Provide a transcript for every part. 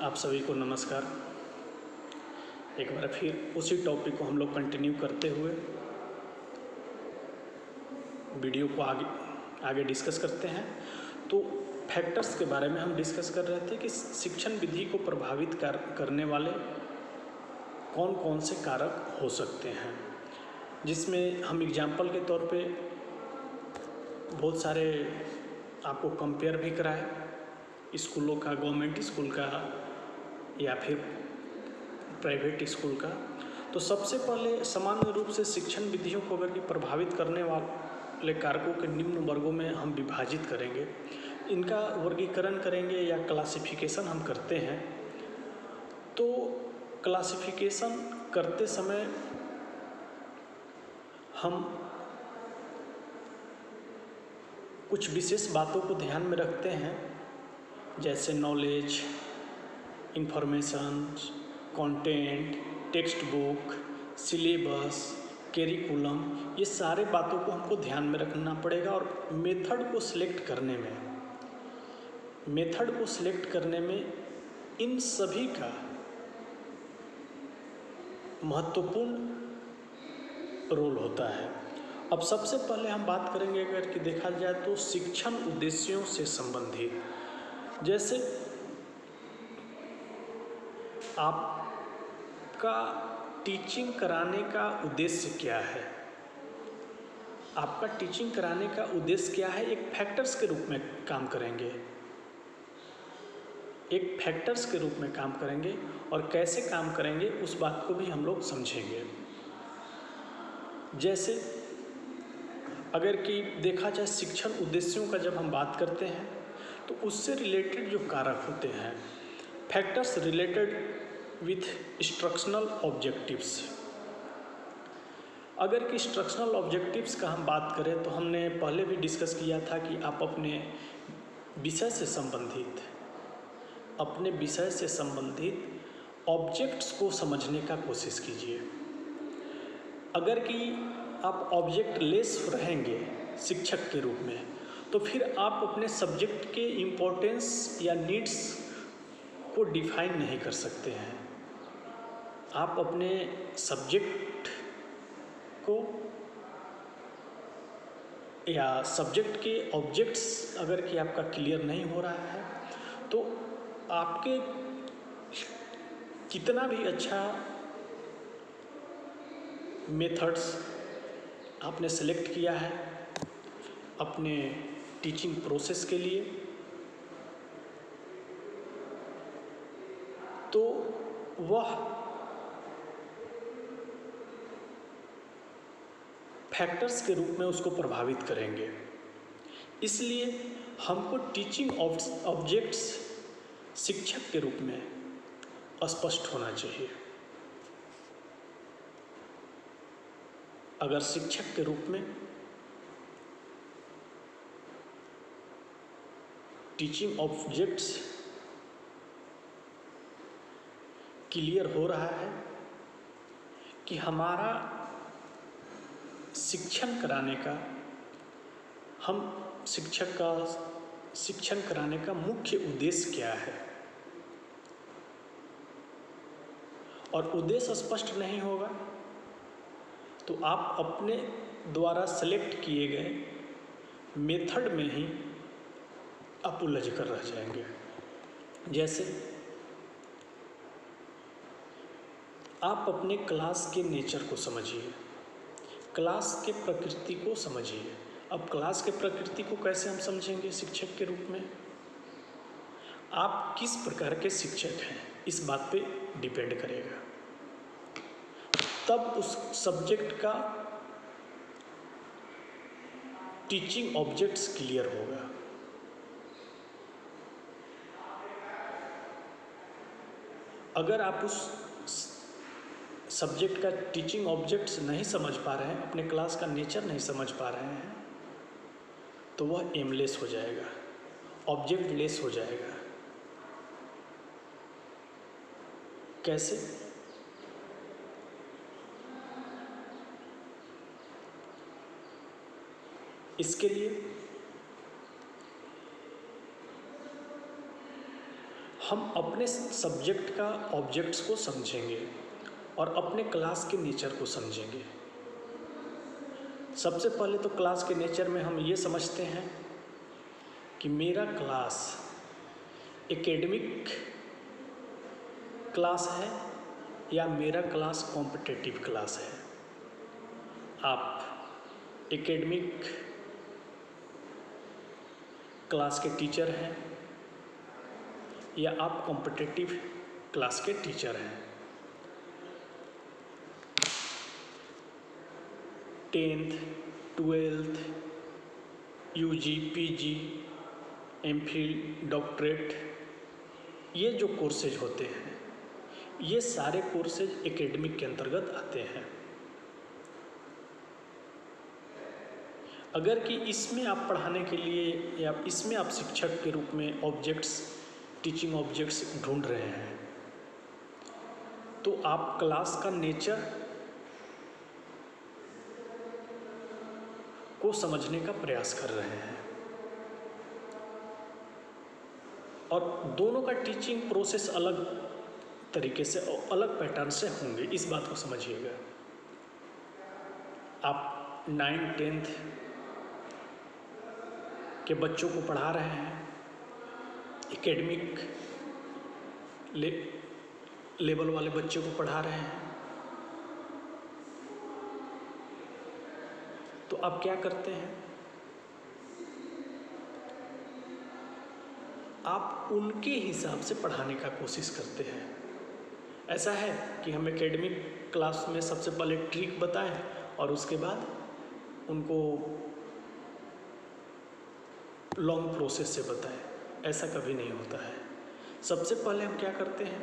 आप सभी को नमस्कार। एक बार फिर उसी टॉपिक को हम लोग कंटिन्यू करते हुए वीडियो को आगे डिस्कस करते हैं। तो फैक्टर्स के बारे में हम डिस्कस कर रहे थे कि शिक्षण विधि को प्रभावित करने वाले कौन कौन से कारक हो सकते हैं, जिसमें हम एग्जाम्पल के तौर पे बहुत सारे आपको कंपेयर भी कराए स्कूलों का, गवर्नमेंट स्कूल का या फिर प्राइवेट स्कूल का। तो सबसे पहले सामान्य रूप से शिक्षण विधियों को अगर प्रभावित करने वाले कारकों के निम्न वर्गों में हम विभाजित करेंगे, इनका वर्गीकरण करेंगे या क्लासिफिकेशन हम करते हैं। तो क्लासिफिकेशन करते समय हम कुछ विशेष बातों को ध्यान में रखते हैं, जैसे knowledge, information, content, text book, syllabus, curriculum, ये सारे बातों को हमको ध्यान में रखना पड़ेगा। और मेथड को सिलेक्ट करने में इन सभी का महत्वपूर्ण रोल होता है। अब सबसे पहले हम बात करेंगे अगर कि देखा जाए तो शिक्षण उद्देश्यों से संबंधित, जैसे आपका टीचिंग कराने का उद्देश्य क्या है, आपका टीचिंग कराने का उद्देश्य क्या है, एक फैक्टर्स के रूप में काम करेंगे, और कैसे काम करेंगे उस बात को भी हम लोग समझेंगे। जैसे अगर कि देखा जाए शिक्षण उद्देश्यों का जब हम बात करते हैं तो उससे रिलेटेड जो कारक होते हैं, factors related with instructional objectives. अगर कि इंस्ट्रक्शनल ऑब्जेक्टिव्स का हम बात करें तो हमने पहले भी डिस्कस किया था कि आप अपने विषय से संबंधित ऑब्जेक्ट्स को समझने का कोशिश कीजिए। अगर कि आप ऑब्जेक्ट लेस रहेंगे शिक्षक के रूप में, तो फिर आप अपने सब्जेक्ट के इम्पोर्टेंस या नीड्स को डिफाइन नहीं कर सकते हैं। आप अपने सब्जेक्ट को या सब्जेक्ट के ऑब्जेक्ट्स अगर कि आपका क्लियर नहीं हो रहा है, तो आपके कितना भी अच्छा मेथड्स आपने सेलेक्ट किया है अपने टीचिंग प्रोसेस के लिए, तो वह फैक्टर्स के रूप में उसको प्रभावित करेंगे। इसलिए हमको टीचिंग ऑब्जेक्ट्स शिक्षक के रूप में स्पष्ट होना चाहिए। अगर शिक्षक के रूप में टीचिंग ऑब्जेक्ट्स क्लियर हो रहा है कि हमारा शिक्षण कराने का मुख्य उद्देश्य क्या है, और उद्देश्य स्पष्ट नहीं होगा तो आप अपने द्वारा सेलेक्ट किए गए मेथड में ही आप उलझ कर रह जाएंगे। जैसे आप अपने क्लास के नेचर को समझिए, क्लास के प्रकृति को समझिए। अब क्लास के प्रकृति को कैसे हम समझेंगे शिक्षक के रूप में, आप किस प्रकार के शिक्षक हैं इस बात पे डिपेंड करेगा। तब उस सब्जेक्ट का टीचिंग ऑब्जेक्ट्स क्लियर होगा। अगर आप उस सब्जेक्ट का टीचिंग ऑब्जेक्ट्स नहीं समझ पा रहे हैं, अपने क्लास का नेचर नहीं समझ पा रहे हैं, तो वह एमलेस हो जाएगा, ऑब्जेक्ट लेस हो जाएगा। कैसे? इसके लिए हम अपने सब्जेक्ट का ऑब्जेक्ट्स को समझेंगे और अपने क्लास के नेचर को समझेंगे। सबसे पहले तो क्लास के नेचर में हम ये समझते हैं कि मेरा क्लास एकेडमिक क्लास है या मेरा क्लास कॉम्पिटिटिव क्लास है। आप एकेडमिक क्लास के टीचर हैं या आप कॉम्पिटिटिव क्लास के टीचर हैं। 10th 12th UG PG MPhil doctorate, ये जो कोर्सेज होते हैं ये सारे कोर्सेज एकेडमिक के अंतर्गत आते हैं। अगर कि इसमें आप पढ़ाने के लिए या इसमें आप शिक्षक के रूप में ऑब्जेक्ट्स, टीचिंग ऑब्जेक्ट्स ढूंढ रहे हैं तो आप क्लास का नेचर को समझने का प्रयास कर रहे हैं और दोनों का टीचिंग प्रोसेस अलग तरीके से और अलग पैटर्न से होंगे, इस बात को समझिएगा। आप 9th 10th के बच्चों को पढ़ा रहे हैं, एकेडमिक लेवल वाले बच्चों को पढ़ा रहे हैं, तो आप क्या करते हैं, आप उनके हिसाब से पढ़ाने का कोशिश करते हैं। ऐसा है कि हम एकेडमिक क्लास में सबसे पहले ट्रिक बताएं और उसके बाद उनको लॉन्ग प्रोसेस से बताएं, ऐसा कभी नहीं होता है। सबसे पहले हम क्या करते हैं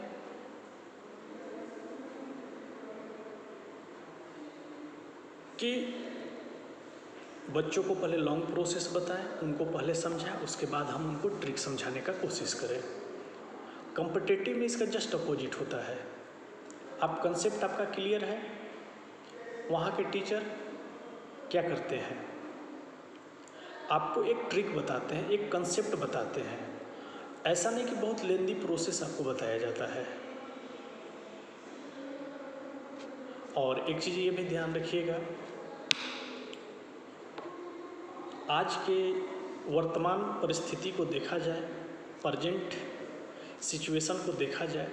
कि बच्चों को पहले लॉन्ग प्रोसेस बताएं, उनको पहले समझाएं, उसके बाद हम उनको ट्रिक समझाने का कोशिश करें। कॉम्पिटिटिव में इसका जस्ट अपोजिट होता है। आप कंसेप्ट आपका क्लियर है, वहाँ के टीचर क्या करते हैं, आपको एक ट्रिक बताते हैं, एक कंसेप्ट बताते हैं। ऐसा नहीं कि बहुत लेंदी प्रोसेस आपको बताया जाता है। और एक चीज़ ये भी ध्यान रखिएगा, आज के वर्तमान परिस्थिति को देखा जाए, प्रेजेंट सिचुएशन को देखा जाए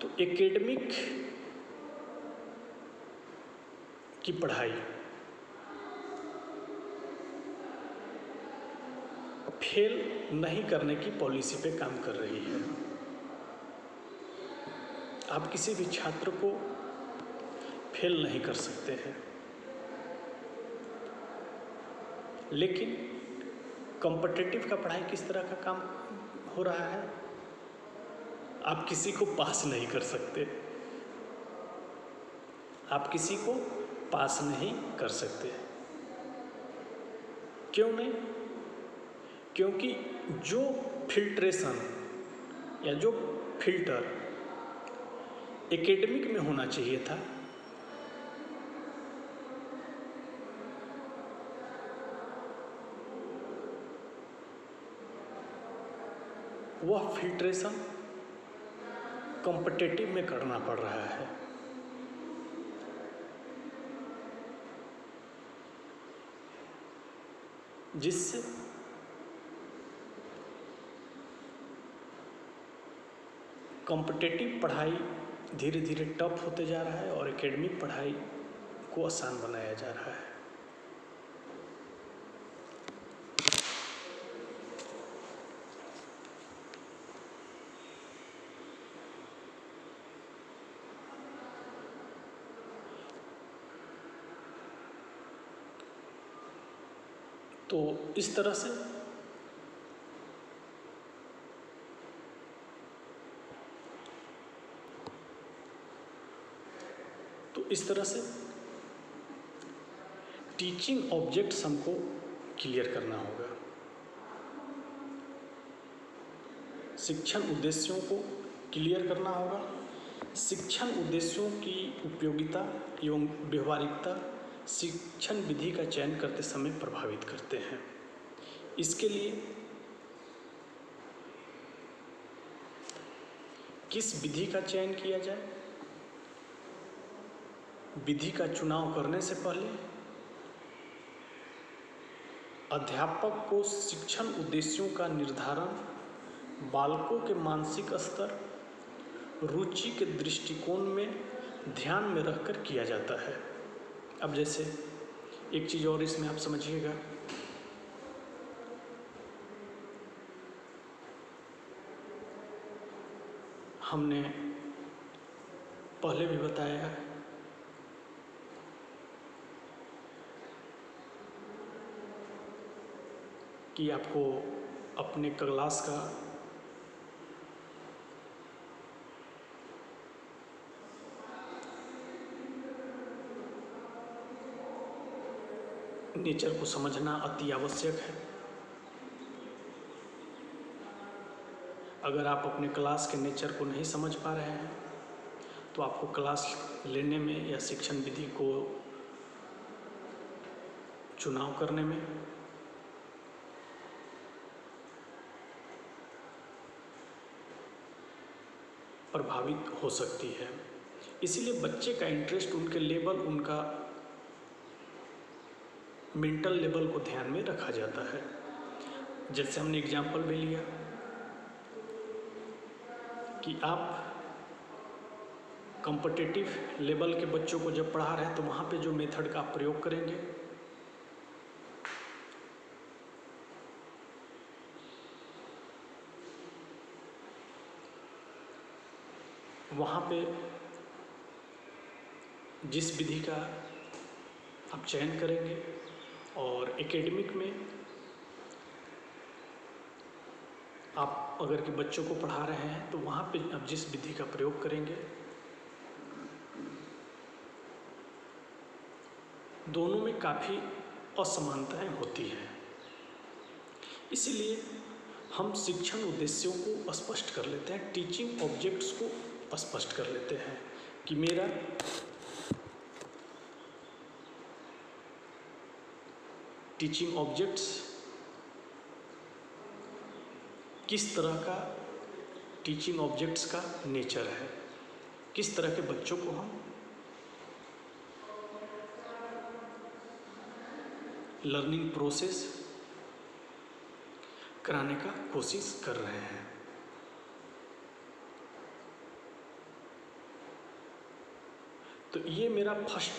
तो एकेडमिक की पढ़ाई फेल नहीं करने की पॉलिसी पे काम कर रही है। आप किसी भी छात्र को फेल नहीं कर सकते हैं, लेकिन कॉम्पिटिटिव का पढ़ाई किस तरह का काम हो रहा है, आप किसी को पास नहीं कर सकते, आप किसी को पास नहीं कर सकते। क्यों नहीं? क्योंकि जो फिल्ट्रेशन या जो फिल्टर एकेडमिक में होना चाहिए था वह फिल्ट्रेशन कॉम्पिटिटिव में करना पड़ रहा है। जिससे कॉम्पिटिटिव पढ़ाई धीरे धीरे टफ होते जा रहा है और एकेडमिक पढ़ाई को आसान बनाया जा रहा है। तो इस तरह से टीचिंग ऑब्जेक्ट्स हमको क्लियर करना होगा। शिक्षण उद्देश्यों को क्लियर करना होगा। शिक्षण उद्देश्यों की उपयोगिता एवं व्यवहारिकता शिक्षण विधि का चयन करते समय प्रभावित करते हैं। इसके लिए किस विधि का चयन किया जाए? विधि का चुनाव करने से पहले अध्यापक को शिक्षण उद्देश्यों का निर्धारण बालकों के मानसिक स्तर, रुचि के दृष्टिकोण में ध्यान में रखकर किया जाता है। अब जैसे एक चीज़ और इसमें आप समझिएगा, हमने पहले भी बताया है कि आपको अपने क्लास का नेचर को समझना अति आवश्यक है। अगर आप अपने क्लास के नेचर को नहीं समझ पा रहे हैं तो आपको क्लास लेने में या शिक्षण विधि को चुनाव करने में प्रभावित हो सकती है। इसीलिए बच्चे का इंटरेस्ट, उनके लेवल, उनका मेंटल लेवल को ध्यान में रखा जाता है। जैसे हमने एग्जाम्पल भी लिया कि आप कॉम्पिटिटिव लेवल के बच्चों को जब पढ़ा रहे हैं तो वहाँ पे जो मेथड का आप प्रयोग करेंगे वहाँ पे जिस विधि का आप चयन करेंगे, और एकेडमिक में आप अगर के बच्चों को पढ़ा रहे हैं तो वहाँ पे आप जिस विधि का प्रयोग करेंगे, दोनों में काफ़ी असमानताएं होती हैं। इसीलिए हम शिक्षण उद्देश्यों को स्पष्ट कर लेते हैं, टीचिंग ऑब्जेक्ट्स को स्पष्ट कर लेते हैं कि मेरा टीचिंग ऑब्जेक्ट्स किस तरह का टीचिंग ऑब्जेक्ट्स का नेचर है, किस तरह के बच्चों को हम लर्निंग प्रोसेस कराने का कोशिश कर रहे हैं। तो ये मेरा फर्स्ट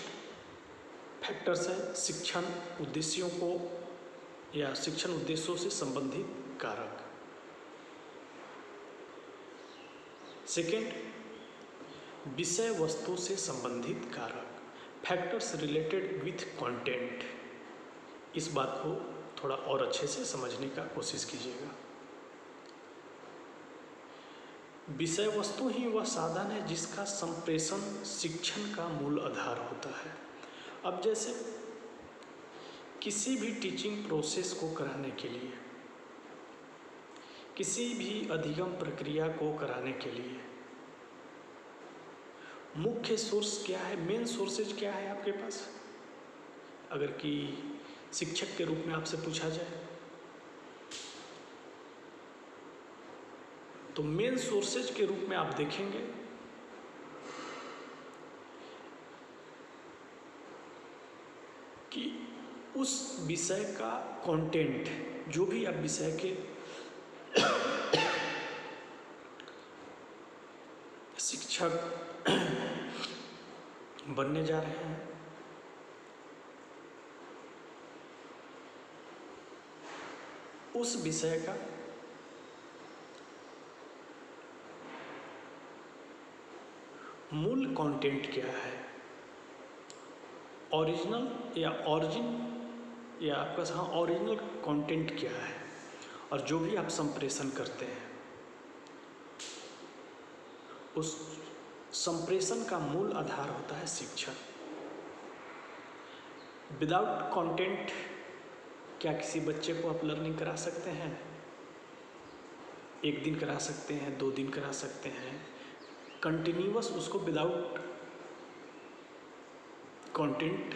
फैक्टर्स है, शिक्षण उद्देश्यों को या शिक्षण उद्देश्यों से संबंधित कारक। सेकेंड, विषय वस्तु से संबंधित कारक, फैक्टर्स रिलेटेड विथ कंटेंट। इस बात को थोड़ा और अच्छे से समझने का कोशिश कीजिएगा। विषय वस्तु ही वह साधन है जिसका संप्रेषण शिक्षण का मूल आधार होता है। अब जैसे किसी भी टीचिंग प्रोसेस को कराने के लिए, किसी भी अधिगम प्रक्रिया को कराने के लिए मुख्य सोर्स क्या है, मेन सोर्सेज क्या है आपके पास? अगर कि शिक्षक के रूप में आपसे पूछा जाए तो मेन सोर्सेज के रूप में आप देखेंगे कि उस विषय का कंटेंट, जो भी आप विषय के शिक्षक बनने जा रहे हैं, उस विषय का मूल कंटेंट क्या है, ओरिजिनल या आपका ओरिजिनल कंटेंट क्या है, और जो भी आप संप्रेषण करते हैं उस संप्रेषण का मूल आधार होता है शिक्षण। विदाउट कंटेंट क्या किसी बच्चे को आप लर्निंग करा सकते हैं? एक दिन करा सकते हैं, 2 दिन करा सकते हैं, कंटिन्यूअस उसको विदाउट कंटेंट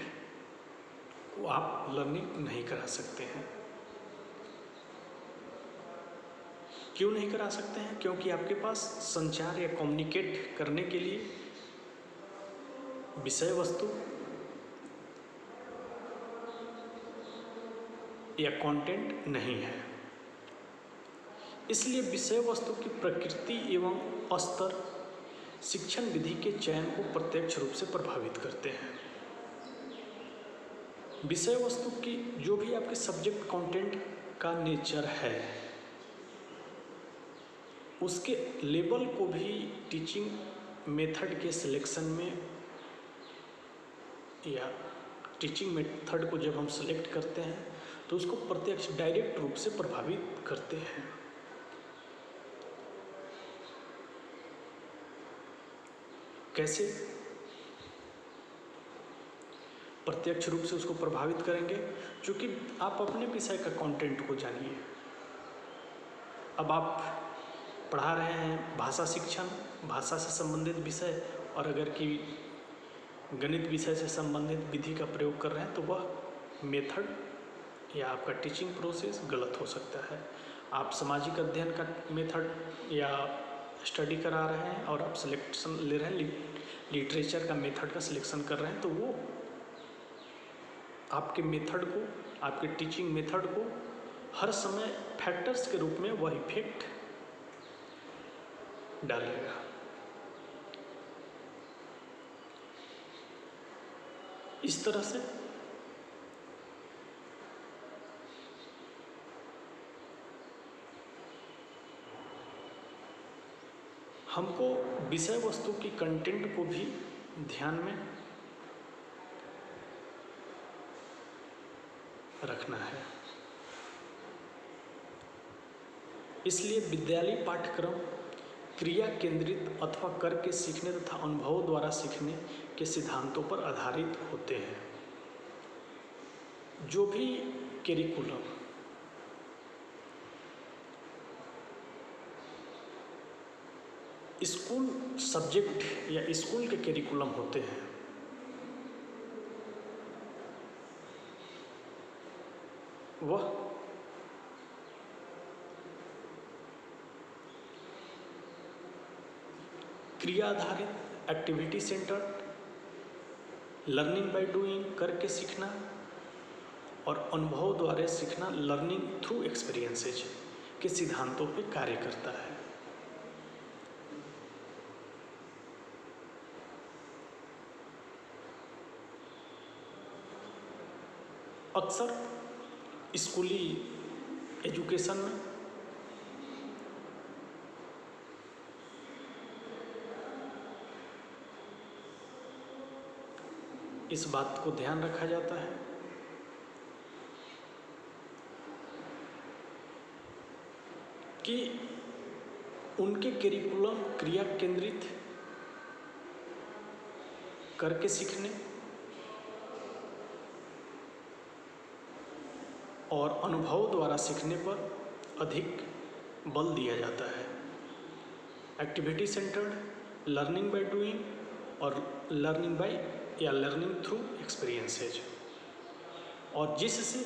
को आप लर्निंग नहीं करा सकते हैं। क्यों नहीं करा सकते हैं? क्योंकि आपके पास संचार या कम्युनिकेट करने के लिए विषय वस्तु या कंटेंट नहीं है। इसलिए विषय वस्तु की प्रकृति एवं स्तर शिक्षण विधि के चयन को प्रत्यक्ष रूप से प्रभावित करते हैं। विषय वस्तु की जो भी आपके सब्जेक्ट कंटेंट का नेचर है, उसके लेवल को भी टीचिंग मेथड के सिलेक्शन में या टीचिंग मेथड को जब हम सिलेक्ट करते हैं तो उसको प्रत्यक्ष डायरेक्ट रूप से प्रभावित करते हैं। कैसे प्रत्यक्ष रूप से उसको प्रभावित करेंगे? क्योंकि आप अपने विषय का कंटेंट को जानिए। अब आप पढ़ा रहे हैं भाषा शिक्षण, भाषा से संबंधित विषय, और अगर कि गणित विषय से संबंधित विधि का प्रयोग कर रहे हैं तो वह मेथड या आपका टीचिंग प्रोसेस गलत हो सकता है। आप सामाजिक अध्ययन का मेथड या स्टडी करा रहे हैं और आप सिलेक्शन ले रहे हैं, लिटरेचर का मेथड का सिलेक्शन कर रहे हैं, तो वो आपके मेथड को, आपके टीचिंग मेथड को हर समय फैक्टर्स के रूप में वह इफेक्ट डालेगा। इस तरह से हमको विषय वस्तु की कंटेंट को भी ध्यान में रखना है। इसलिए विद्यालय पाठ्यक्रम क्रिया केंद्रित अथवा करके सीखने तथा अनुभव द्वारा सीखने के सिद्धांतों पर आधारित होते हैं। जो भी करिकुलम स्कूल सब्जेक्ट या स्कूल के करिकुलम होते हैं, वह क्रिया आधारित, activity centred, learning by doing करके सीखना और अनुभव द्वारा सीखना, लर्निंग थ्रू एक्सपीरियंसेस के सिद्धांतों पर कार्य करता है। अक्सर स्कूली एजुकेशन में इस बात को ध्यान रखा जाता है कि उनके करिकुलम क्रिया केंद्रित करके सीखने और अनुभव द्वारा सीखने पर अधिक बल दिया जाता है। Activity centred, learning by doing और लर्निंग बाय या लर्निंग थ्रू एक्सपीरियंसेज, और जिससे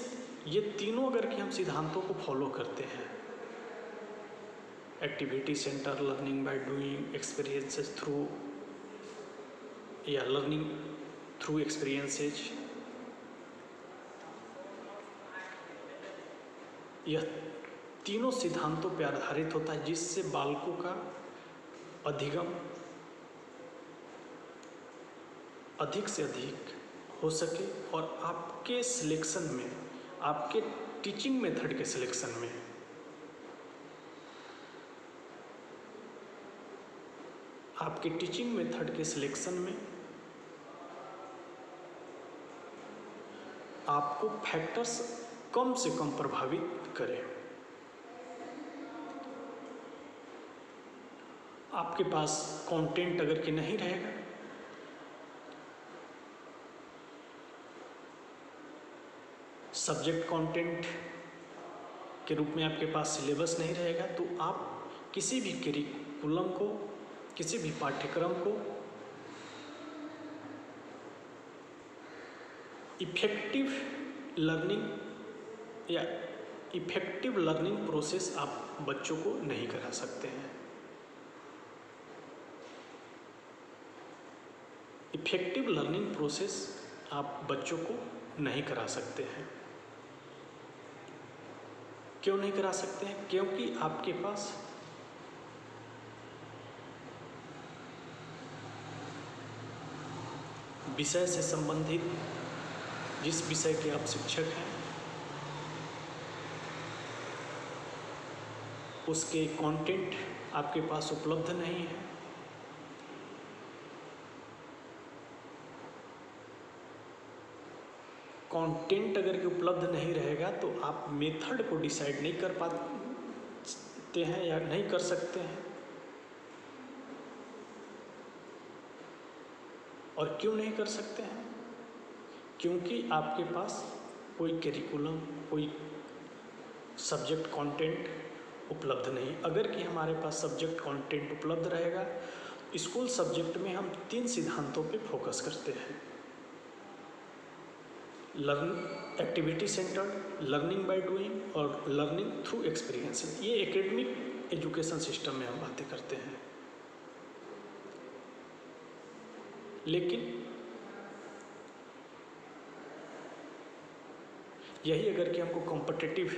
ये तीनों अगर कि हम सिद्धांतों को फॉलो करते हैं, activity centre, learning by doing, experiences through या लर्निंग थ्रू एक्सपीरियंसेज, यह तीनों सिद्धांतों पर आधारित होता है, जिससे बालकों का अधिगम अधिक से अधिक हो सके और आपके सिलेक्शन में, आपके टीचिंग मेथड के सिलेक्शन में आपके टीचिंग मेथड के सिलेक्शन में आपको फैक्टर्स कम से कम प्रभावित करें। आपके पास कंटेंट अगर कि नहीं रहेगा, सब्जेक्ट कंटेंट के रूप में आपके पास सिलेबस नहीं रहेगा, तो आप किसी भी करिकुलम को, किसी भी पाठ्यक्रम को इफेक्टिव लर्निंग या इफेक्टिव लर्निंग प्रोसेस आप बच्चों को नहीं करा सकते हैं। इफेक्टिव लर्निंग प्रोसेस आप बच्चों को नहीं करा सकते हैं। क्यों नहीं करा सकते हैं? क्योंकि आपके पास विषय से संबंधित जिस विषय के आप शिक्षक हैं उसके कंटेंट आपके पास उपलब्ध नहीं है। कंटेंट अगर के उपलब्ध नहीं रहेगा तो आप मेथड को डिसाइड नहीं कर पाते हैं या नहीं कर सकते हैं। और क्यों नहीं कर सकते हैं? क्योंकि आपके पास कोई करिकुलम, कोई सब्जेक्ट कंटेंट उपलब्ध नहीं। अगर कि हमारे पास सब्जेक्ट कंटेंट उपलब्ध रहेगा, स्कूल सब्जेक्ट में हम 3 सिद्धांतों पे फोकस करते हैं: activity centred, learning by doing और लर्निंग थ्रू एक्सपीरियंस। ये एकेडमिक एजुकेशन सिस्टम में हम बातें करते हैं। लेकिन यही अगर कि हमको कॉम्पिटिटिव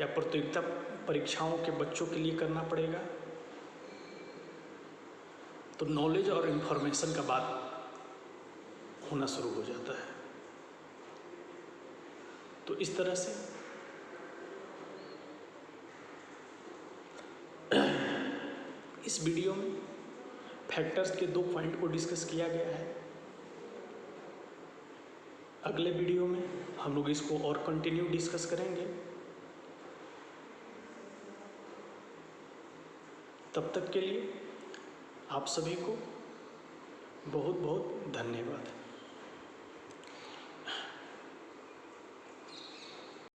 या प्रतियोगिता परीक्षाओं के बच्चों के लिए करना पड़ेगा तो नॉलेज और इन्फॉर्मेशन का बात होना शुरू हो जाता है। तो इस तरह से इस वीडियो में फैक्टर्स के 2 पॉइंट को डिस्कस किया गया है। अगले वीडियो में हम लोग इसको और कंटिन्यू डिस्कस करेंगे। तब तक के लिए आप सभी को बहुत बहुत धन्यवाद।